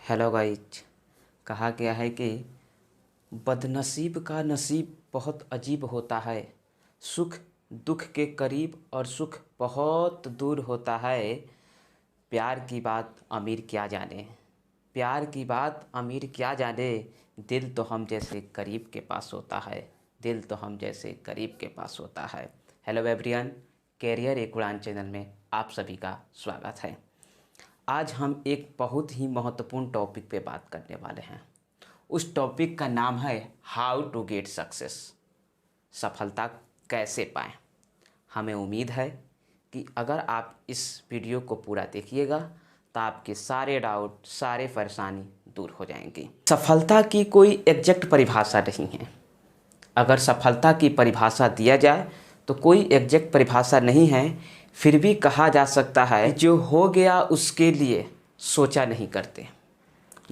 Hello guys. कहा गया है कि बदनसीब का नसीब बहुत अजीब होता है। सुख दुख के करीब और सुख बहुत दूर होता है। प्यार की बात अमीर क्या जाने, प्यार की बात अमीर क्या जाने। दिल तो हम जैसे करीब के पास होता है, दिल तो हम जैसे करीब के पास होता है। हेलो एवरीवन, कैरियर एक उड़ान चैनल में आप सभी का स्वागत है। आज हम एक बहुत ही महत्वपूर्ण टॉपिक पे बात करने वाले हैं। उस टॉपिक का नाम है हाउ टू गेट सक्सेस। सफलता कैसे पाएं। हमें उम्मीद है कि अगर आप इस वीडियो को पूरा देखिएगा तो आपके सारे डाउट, सारे परेशानी दूर हो जाएंगी। सफलता की कोई एग्जैक्ट परिभाषा नहीं है। अगर सफलता की परिभाषा दिया जाए तो कोई एग्जैक्ट परिभाषा नहीं है। फिर भी कहा जा सकता है जो हो गया उसके लिए सोचा नहीं करते,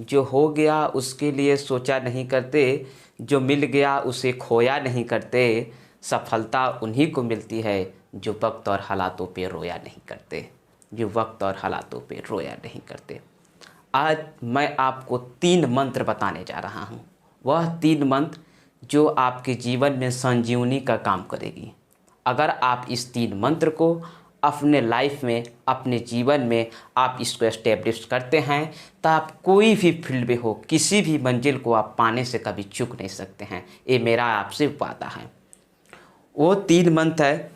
जो हो गया उसके लिए सोचा नहीं करते, जो मिल गया उसे खोया नहीं करते। सफलता उन्हीं को मिलती है जो वक्त और हालातों पे रोया नहीं करते, जो वक्त और हालातों पे रोया नहीं करते। आज मैं आपको 3 मंत्र बताने जा रहा हूँ। वह 3 मंत्र जो आपके जीवन में संजीवनी का काम करेगी। अगर आप इस 3 मंत्र को अपने लाइफ में, अपने जीवन में आप इसको एस्टेब्लिश करते हैं तो आप कोई भी फील्ड में हो, किसी भी मंजिल को आप पाने से कभी चूक नहीं सकते हैं। ये मेरा आपसे वादा है। वो 3 मंत्र है।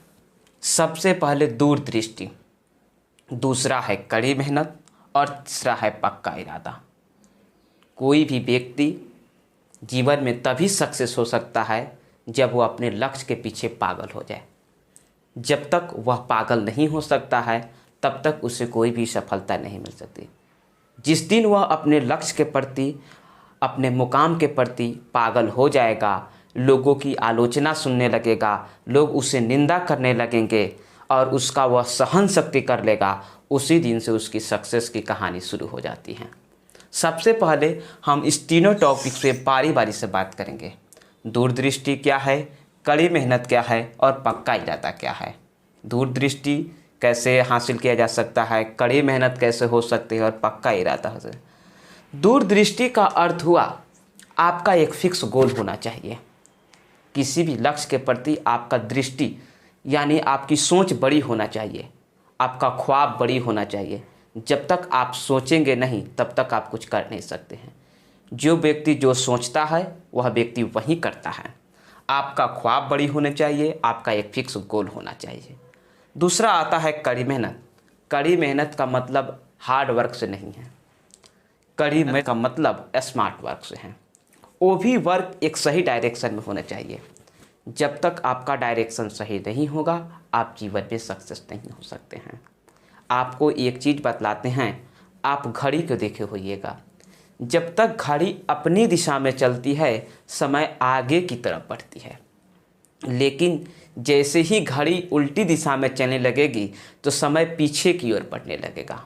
सबसे पहले दूरदृष्टि, दूसरा है कड़ी मेहनत और तीसरा है पक्का इरादा। कोई भी व्यक्ति जीवन में तभी सक्सेस हो सकता है जब वो अपने लक्ष्य के पीछे पागल हो जाए। जब तक वह पागल नहीं हो सकता है तब तक उसे कोई भी सफलता नहीं मिल सकती। जिस दिन वह अपने लक्ष्य के प्रति, अपने मुकाम के प्रति पागल हो जाएगा, लोगों की आलोचना सुनने लगेगा, लोग उसे निंदा करने लगेंगे और उसका वह सहन शक्ति कर लेगा, उसी दिन से उसकी सक्सेस की कहानी शुरू हो जाती है। सबसे पहले हम इस तीनों टॉपिक से बारी बारी से बात करेंगे। दूरदृष्टि क्या है, कड़ी मेहनत क्या है और पक्का इरादा क्या है। दूरदृष्टि कैसे हासिल किया जा सकता है, कड़ी मेहनत कैसे हो सकती है और पक्का इरादा हो सकता है। दूरदृष्टि का अर्थ हुआ आपका एक फिक्स गोल होना चाहिए। किसी भी लक्ष्य के प्रति आपका दृष्टि यानी आपकी सोच बड़ी होना चाहिए, आपका ख्वाब बड़ी होना चाहिए। जब तक आप सोचेंगे नहीं तब तक आप कुछ कर नहीं सकते हैं। जो व्यक्ति जो सोचता है वह व्यक्ति वही करता है। आपका ख्वाब बड़ी होने चाहिए, आपका एक फिक्स गोल होना चाहिए। दूसरा आता है कड़ी मेहनत। कड़ी मेहनत का मतलब हार्ड वर्क से नहीं है, कड़ी मेहनत का मतलब स्मार्ट वर्क से है। वो भी वर्क एक सही डायरेक्शन में होना चाहिए। जब तक आपका डायरेक्शन सही नहीं होगा आप जीवन में सक्सेस नहीं हो सकते हैं। आपको एक चीज़ बतलाते हैं, आप घड़ी को देखे होइएगा। जब तक घड़ी अपनी दिशा में चलती है समय आगे की तरफ बढ़ती है, लेकिन जैसे ही घड़ी उल्टी दिशा में चलने लगेगी तो समय पीछे की ओर बढ़ने लगेगा।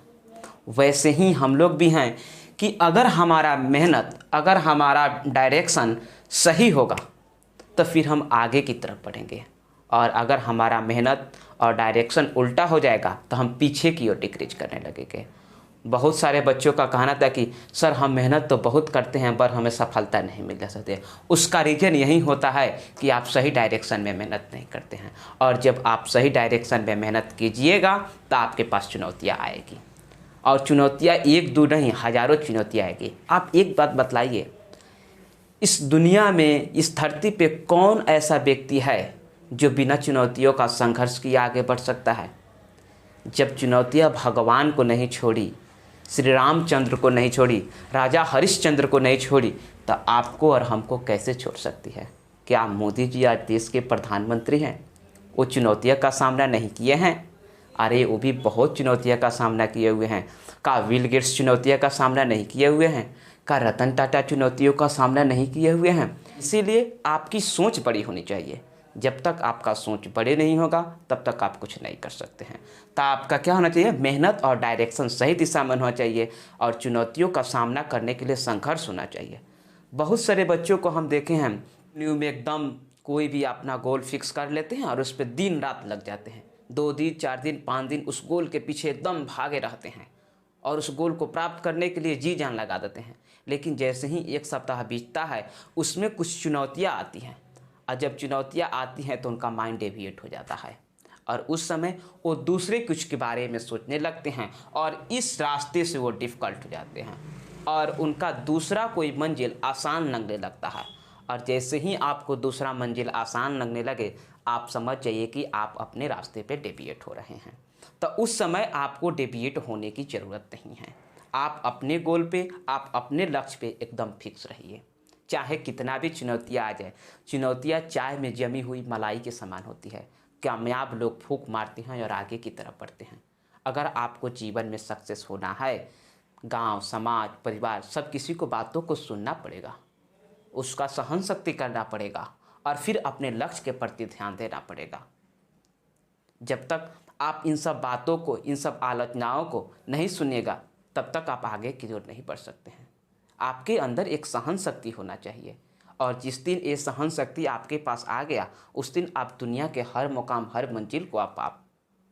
वैसे ही हम लोग भी हैं कि अगर हमारा मेहनत, अगर हमारा डायरेक्शन सही होगा तो फिर हम आगे की तरफ बढ़ेंगे, और अगर हमारा मेहनत और डायरेक्शन उल्टा हो जाएगा तो हम पीछे की ओर डिक्रीज करने लगेंगे। बहुत सारे बच्चों का कहना था कि सर हम मेहनत तो बहुत करते हैं पर हमें सफलता नहीं मिल सकती। उसका रीज़न यही होता है कि आप सही डायरेक्शन में मेहनत नहीं करते हैं, और जब आप सही डायरेक्शन में मेहनत कीजिएगा तो आपके पास चुनौतियाँ आएगी, और चुनौतियाँ एक दो नहीं हज़ारों चुनौतियाँ आएगी। आप एक बात बतलाइए, इस दुनिया में, इस धरती पे कौन ऐसा व्यक्ति है जो बिना चुनौतियों का संघर्ष किए आगे बढ़ सकता है। जब चुनौतियाँ भगवान को नहीं छोड़ी, श्री रामचंद्र को नहीं छोड़ी, राजा हरिश्चंद्र को नहीं छोड़ी, तो आपको और हमको कैसे छोड़ सकती है। क्या मोदी जी आज देश के प्रधानमंत्री हैं, वो चुनौतियों का सामना नहीं किए हैं? अरे वो भी बहुत चुनौतियों का सामना किए हुए हैं। क्या बिल गेट्स चुनौतियों का सामना नहीं किए हुए हैं? क्या रतन टाटा चुनौतियों का सामना नहीं किए हुए हैं? इसीलिए आपकी सोच बड़ी होनी चाहिए। जब तक आपका सोच बड़े नहीं होगा तब तक आप कुछ नहीं कर सकते हैं। तो आपका क्या होना चाहिए, मेहनत और डायरेक्शन सही दिशा में होना चाहिए, और चुनौतियों का सामना करने के लिए संघर्ष होना चाहिए। बहुत सारे बच्चों को हम देखे हैं, न्यू में एकदम कोई भी अपना गोल फिक्स कर लेते हैं और उस पर दिन रात लग जाते हैं। 2 दिन 4 दिन 5 दिन उस गोल के पीछे एकदम भागे रहते हैं, और उस गोल को प्राप्त करने के लिए जी जान लगा देते हैं। लेकिन जैसे ही एक सप्ताह बीतता है उसमें कुछ चुनौतियाँ आती हैं, और जब चुनौतियाँ आती हैं तो उनका माइंड डेविएट हो जाता है और उस समय वो दूसरे कुछ के बारे में सोचने लगते हैं और इस रास्ते से वो डिफ़िकल्ट हो जाते हैं और उनका दूसरा कोई मंजिल आसान लगने लगता है। और जैसे ही आपको दूसरा मंजिल आसान लगने लगे आप समझ जाइए कि आप अपने रास्ते पे डेविएट हो रहे हैं। तो उस समय आपको डेविएट होने की ज़रूरत नहीं है। आप अपने गोल पे, आप अपने लक्ष्य पे एकदम फिक्स रहिए, चाहे कितना भी चुनौतियाँ आ जाए। चुनौतियाँ चाय में जमी हुई मलाई के समान होती है। कामयाब लोग फूंक मारते हैं और आगे की तरफ बढ़ते हैं। अगर आपको जीवन में सक्सेस होना है, गांव, समाज, परिवार, सब किसी को बातों को सुनना पड़ेगा, उसका सहन शक्ति करना पड़ेगा और फिर अपने लक्ष्य के प्रति ध्यान देना पड़ेगा। जब तक आप इन सब बातों को, इन सब आलोचनाओं को नहीं सुनिएगा तब तक आप आगे की ओर नहीं बढ़ सकते हैं। आपके अंदर एक सहन शक्ति होना चाहिए और जिस दिन ये सहन शक्ति आपके पास आ गया उस दिन आप दुनिया के हर मुकाम, हर मंजिल को आप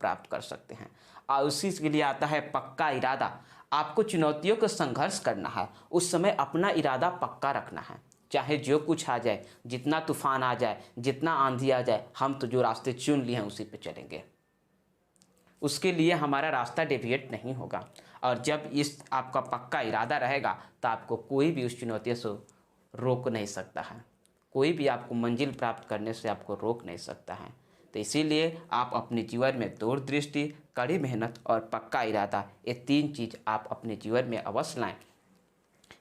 प्राप्त कर सकते हैं। और उसी के लिए आता है पक्का इरादा। आपको चुनौतियों का संघर्ष करना है, उस समय अपना इरादा पक्का रखना है। चाहे जो कुछ आ जाए, जितना तूफान आ जाए, जितना आंधी आ जाए, हम तो जो रास्ते चुन लिए हैं उसी पे चलेंगे। उसके लिए हमारा रास्ता डेविएट नहीं होगा। और जब इस आपका पक्का इरादा रहेगा तो आपको कोई भी उस चुनौती से रोक नहीं सकता है, कोई भी आपको मंजिल प्राप्त करने से आपको रोक नहीं सकता है। तो इसीलिए आप अपने जीवन में दूरदृष्टि, कड़ी मेहनत और पक्का इरादा, ये 3 चीज़ आप अपने जीवन में अवश्य लाएं।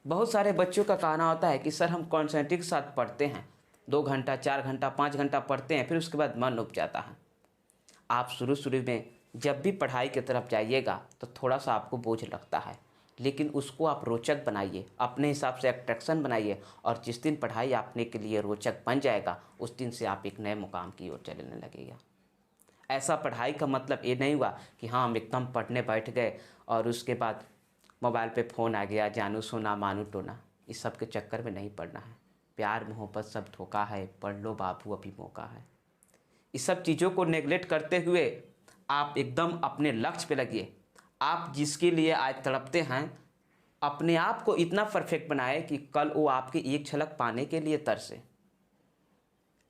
बहुत सारे बच्चों का कहना होता है कि सर हम कॉन्सेंट्रेशन के साथ पढ़ते हैं, 2 घंटा, 4 घंटा, 5 घंटा पढ़ते हैं, फिर उसके बाद मन उब जाता है। आप शुरू में जब भी पढ़ाई की तरफ जाइएगा तो थोड़ा सा आपको बोझ लगता है, लेकिन उसको आप रोचक बनाइए, अपने हिसाब से अट्रैक्शन बनाइए और जिस दिन पढ़ाई आपने के लिए रोचक बन जाएगा उस दिन से आप एक नए मुकाम की ओर चलने लगेगा। ऐसा पढ़ाई का मतलब ये नहीं हुआ कि हाँ हम एकदम पढ़ने बैठ गए और उसके बाद मोबाइल पे फ़ोन आ गया, जानू सोना मानू टोना, इस सब के चक्कर में नहीं पढ़ना है। प्यार मोहब्बत सब धोखा है, पढ़ लो बाबू अभी मौका है। इस सब चीज़ों को नेगलेक्ट करते हुए आप एकदम अपने लक्ष्य पे लगिए। आप जिसके लिए आज तड़पते हैं अपने आप को इतना परफेक्ट बनाए कि कल वो आपकी एक झलक पाने के लिए तरसे।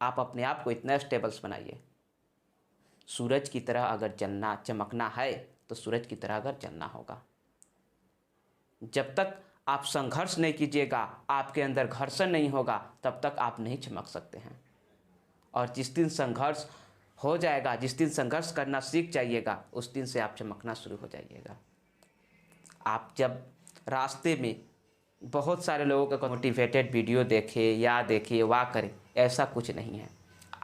आप अपने आप को इतना स्टेबल्स बनाइए। सूरज की तरह अगर जलना, चमकना है तो सूरज की तरह अगर जलना होगा। जब तक आप संघर्ष नहीं कीजिएगा, आपके अंदर घर्षण नहीं होगा, तब तक आप नहीं चमक सकते हैं। और जिस दिन संघर्ष हो जाएगा, जिस दिन संघर्ष करना सीख जाइएगा, उस दिन से आप चमकना शुरू हो जाइएगा। आप जब रास्ते में बहुत सारे लोगों का मोटिवेटेड वीडियो देखें या देखिए वाह करें, ऐसा कुछ नहीं है।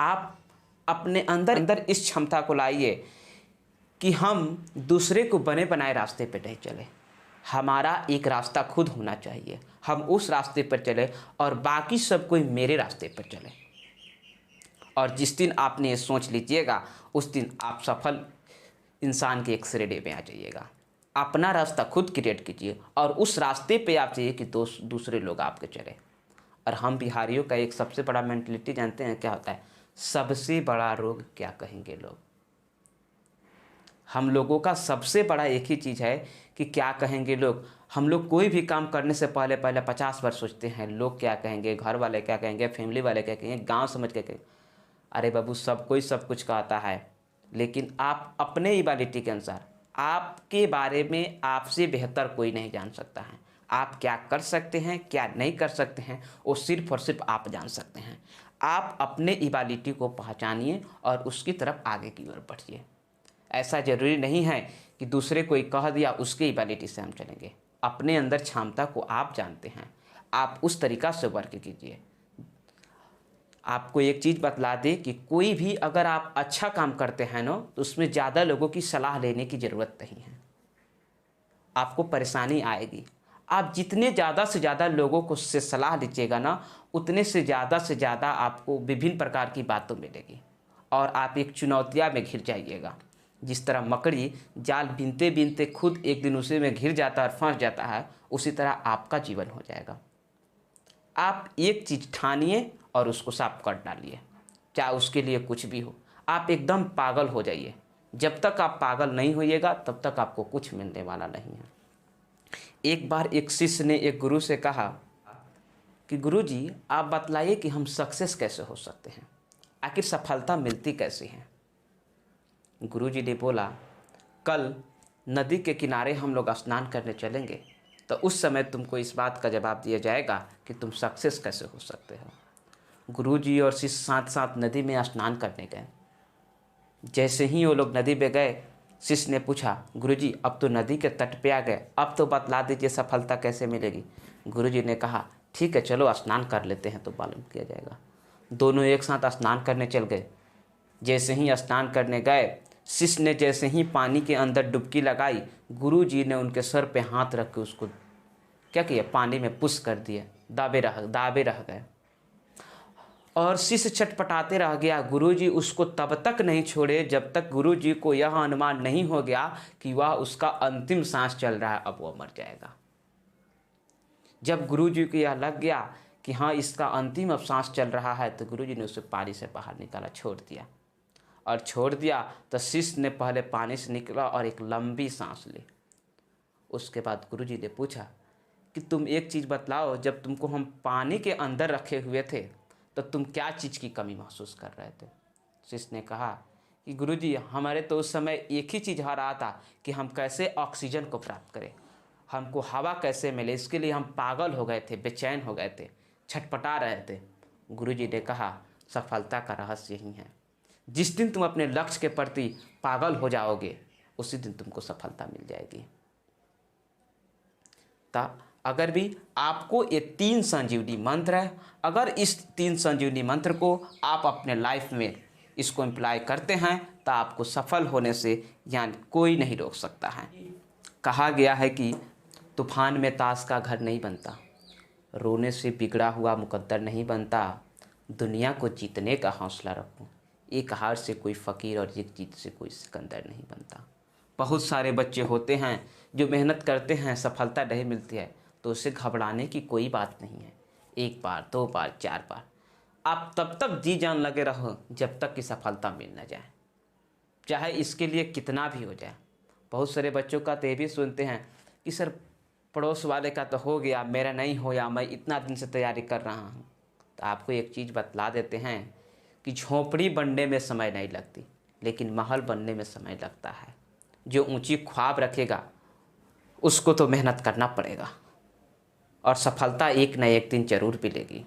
आप अपने अंदर इस क्षमता को लाइए कि हम दूसरे को बने बनाए रास्ते पर नहीं चले। हमारा एक रास्ता खुद होना चाहिए, हम उस रास्ते पर चले और बाकी सब कोई मेरे रास्ते पर चले। और जिस दिन आपने ये सोच लीजिएगा उस दिन आप सफल इंसान के एक श्रेणी में आ जाइएगा। अपना रास्ता खुद क्रिएट कीजिए और उस रास्ते पे आप चाहिए कि दूसरे लोग आपके चले। और हम बिहारियों का एक सबसे बड़ा मेंटलिटी जानते हैं क्या होता है? सबसे बड़ा रोग क्या कहेंगे लोग। हम लोगों का सबसे बड़ा एक ही चीज़ है कि क्या कहेंगे लोग। हम लोग कोई भी काम करने से पहले 50 बार सोचते हैं लोग क्या कहेंगे, घर वाले क्या कहेंगे, फैमिली वाले क्या कहेंगे, गांव समझ के कहेंगे। अरे बाबू, सब कोई सब कुछ कहता है, लेकिन आप अपने इबालिटी के अनुसार, आपके बारे में आपसे बेहतर कोई नहीं जान सकता है। आप क्या कर सकते हैं, क्या नहीं कर सकते हैं, वो सिर्फ और सिर्फ आप जान सकते हैं। आप अपने इबालिटी को पहचानिए और उसकी तरफ आगे की ओर बढ़िए। ऐसा ज़रूरी नहीं है कि दूसरे कोई कह दिया उसके इबालिटी से हम चलेंगे। अपने अंदर क्षमता को आप जानते हैं, आप उस तरीक़ा से वर्क कीजिए। आपको एक चीज़ बतला दे कि कोई भी अगर आप अच्छा काम करते हैं ना तो उसमें ज़्यादा लोगों की सलाह लेने की ज़रूरत नहीं है। आपको परेशानी आएगी। आप जितने ज़्यादा से ज़्यादा लोगों को से सलाह लीजिएगा ना, उतने से ज़्यादा आपको विभिन्न प्रकार की बातों मिलेगी और आप एक चुनौतियाँ में घिर जाइएगा। जिस तरह मकड़ी जाल बीनते बीनते खुद एक दिन उसी में घिर जाता है और फंस जाता है, उसी तरह आपका जीवन हो जाएगा। आप एक चीज़ ठानिए और उसको साफ कर डालिए, चाहे उसके लिए कुछ भी हो। आप एकदम पागल हो जाइए। जब तक आप पागल नहीं होइएगा तब तक आपको कुछ मिलने वाला नहीं है। एक बार एक शिष्य ने एक गुरु से कहा कि गुरुजी आप बतलाइए कि हम सक्सेस कैसे हो सकते हैं, आखिर सफलता मिलती कैसे है। गुरुजी ने बोला, कल नदी के किनारे हम लोग स्नान करने चलेंगे, तो उस समय तुमको इस बात का जवाब दिया जाएगा कि तुम सक्सेस कैसे हो सकते हो। गुरुजी और शिष्य साथ साथ नदी में स्नान करने गए। जैसे ही वो लोग नदी पे गए, शिष्य ने पूछा, गुरुजी अब तो नदी के तट पे आ गए, अब तो बतला दीजिए सफलता कैसे मिलेगी। गुरुजी ने कहा, ठीक है चलो स्नान कर लेते हैं तो मालूम किया जाएगा। दोनों एक साथ स्नान करने चल गए। जैसे ही स्नान करने गए, शिष्य ने जैसे ही पानी के अंदर डुबकी लगाई, गुरुजी ने उनके सर पे हाथ रख के उसको क्या किया, पानी में पुश कर दिया, दाबे रह गए। और शिष्य छटपटाते रह गया। गुरुजी उसको तब तक नहीं छोड़े जब तक गुरुजी को यह अनुमान नहीं हो गया कि वह उसका अंतिम सांस चल रहा है, अब वह मर जाएगा। जब गुरुजी को यह लग गया कि हाँ इसका अंतिम अब सांस चल रहा है, तो गुरुजी ने उसे पानी से बाहर निकाला, छोड़ दिया। तो शिष्य ने पहले पानी से निकला और एक लंबी सांस ली। उसके बाद गुरुजी ने पूछा कि तुम एक चीज़ बतलाओ, जब तुमको हम पानी के अंदर रखे हुए थे तो तुम क्या चीज़ की कमी महसूस कर रहे थे। शिष्य ने कहा कि गुरुजी हमारे तो उस समय एक ही चीज़ आ रहा था कि हम कैसे ऑक्सीजन को प्राप्त करें, हमको हवा कैसे मिले, इसके लिए हम पागल हो गए थे, बेचैन हो गए थे, छटपटा रहे थे। गुरुजी ने कहा, सफलता का रहस्य यही है, जिस दिन तुम अपने लक्ष्य के प्रति पागल हो जाओगे उसी दिन तुमको सफलता मिल जाएगी। अगर भी आपको ये 3 संजीवनी मंत्र है, अगर इस 3 संजीवनी मंत्र को आप अपने लाइफ में इसको इम्प्लाई करते हैं तो आपको सफल होने से यानी कोई नहीं रोक सकता है। कहा गया है कि तूफान में ताश का घर नहीं बनता, रोने से बिगड़ा हुआ मुकद्दर नहीं बनता, दुनिया को जीतने का हौसला रखो, एक हार से कोई फ़कीर और एक जीत से कोई सिकंदर नहीं बनता। बहुत सारे बच्चे होते हैं जो मेहनत करते हैं, सफलता नहीं मिलती है, तो उससे घबराने की कोई बात नहीं है। 1 बार 2 बार 4 बार आप तब तक जी जान लगे रहो जब तक कि सफलता मिल न जाए, चाहे इसके लिए कितना भी हो जाए। बहुत सारे बच्चों का तो ये भी सुनते हैं कि सर पड़ोस वाले का तो हो गया, मेरा नहीं होया, मैं इतना दिन से तैयारी कर रहा हूँ। तो आपको एक चीज़ बतला देते हैं कि झोपड़ी बनने में समय नहीं लगती, लेकिन महल बनने में समय लगता है। जो ऊंची ख्वाब रखेगा उसको तो मेहनत करना पड़ेगा और सफलता एक न एक दिन जरूर मिलेगी।